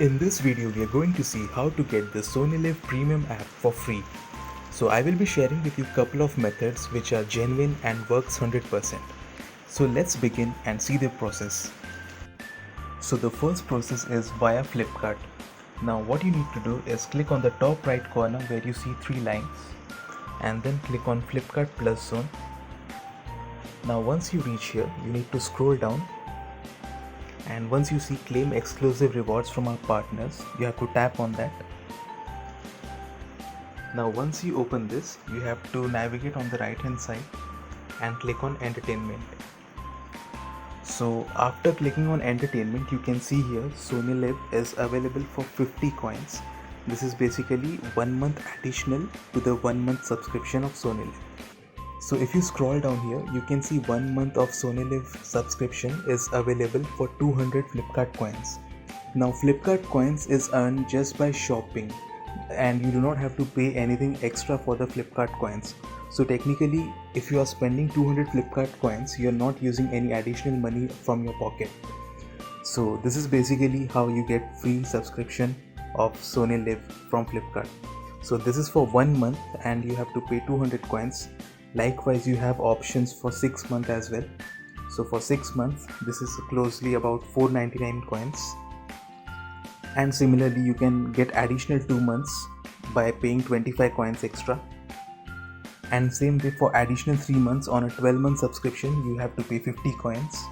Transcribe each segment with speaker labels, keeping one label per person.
Speaker 1: In this video, we are going to see how to get the Sony Live Premium app for free. So I will be sharing with you a couple of methods which are genuine and works 100%. So let's begin and see the process. So the first process is via Flipkart. Now what you need to do is click on the top right corner where you see three lines and then click on Flipkart Plus Zone. Now once you reach here, you need to scroll down, and once you see claim exclusive rewards from our partners, you have to tap on that. Now once you open this, you have to navigate on the right hand side and click on entertainment. So after clicking on entertainment, you can see here Sony Live is available for 50 coins. This is basically 1 month additional to the 1 month subscription of Sony Live. So if you scroll down here, you can see 1 month of Sony Live subscription is available for 200 Flipkart coins. Now Flipkart coins is earned just by shopping, and you do not have to pay anything extra for the Flipkart coins. So technically, if you are spending 200 Flipkart coins, you are not using any additional money from your pocket. So this is basically how you get free subscription of Sony Live from Flipkart. So this is for 1 month and you have to pay 200 coins. Likewise, you have options for 6 months as well. So for 6 months, this is closely about 499 coins. And similarly, you can get additional 2 months by paying 25 coins extra. And same way for additional 3 months on a 12-month subscription, you have to pay 50 coins.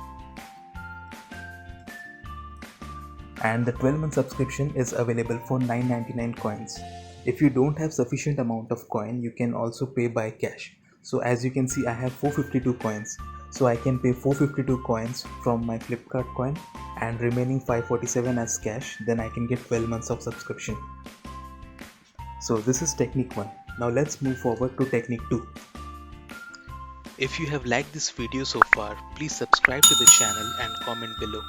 Speaker 1: And the 12-month subscription is available for 999 coins. If you don't have sufficient amount of coin, you can also pay by cash. So as you can see, I have 452 coins. So I can pay 452 coins from my Flipkart coin and remaining 547 as cash. Then I can get 12 months of subscription. So this is technique 1. Now let's move forward to technique 2.
Speaker 2: If you have liked this video so far, please subscribe to the channel and comment below.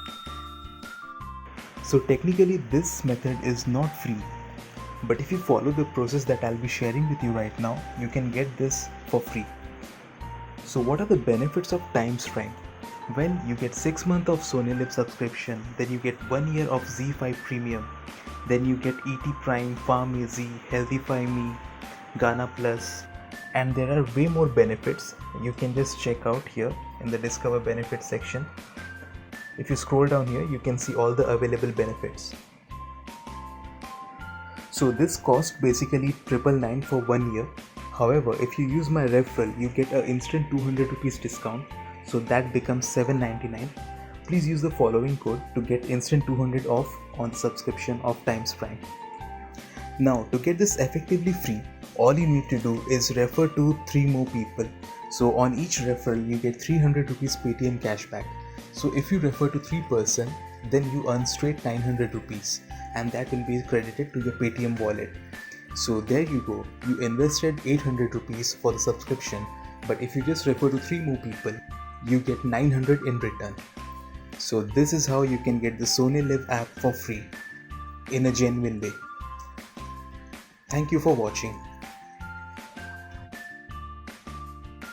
Speaker 1: So technically this method is not free, but if you follow the process that I'll be sharing with you right now, you can get this for free. So what are the benefits of TimesPrime? Well, you get 6 months of Sony Live subscription, then you get 1 year of ZEE5 Premium, then you get ET Prime, PharmEasy, Healthify Me, Gaana Plus, and there are way more benefits. You can just check out here in the Discover Benefits section. If you scroll down here, you can see all the available benefits. So this cost basically 999 for 1 year. However, if you use my referral, you get an instant 200 rupees discount. So that becomes 799. Please use the following code to get instant 200 off on subscription of TimesPrime. Now to get this effectively free, all you need to do is refer to 3 more people. So on each referral, you get 300 rupees Paytm cashback. So if you refer to 3 person, then you earn straight 900 rupees and that will be credited to your Paytm wallet. So there you go, you invested 800 rupees for the subscription, but if you just refer to 3 more people, you get 900 in return. So this is how you can get the Sony Live app for free in a genuine way. Thank you for watching.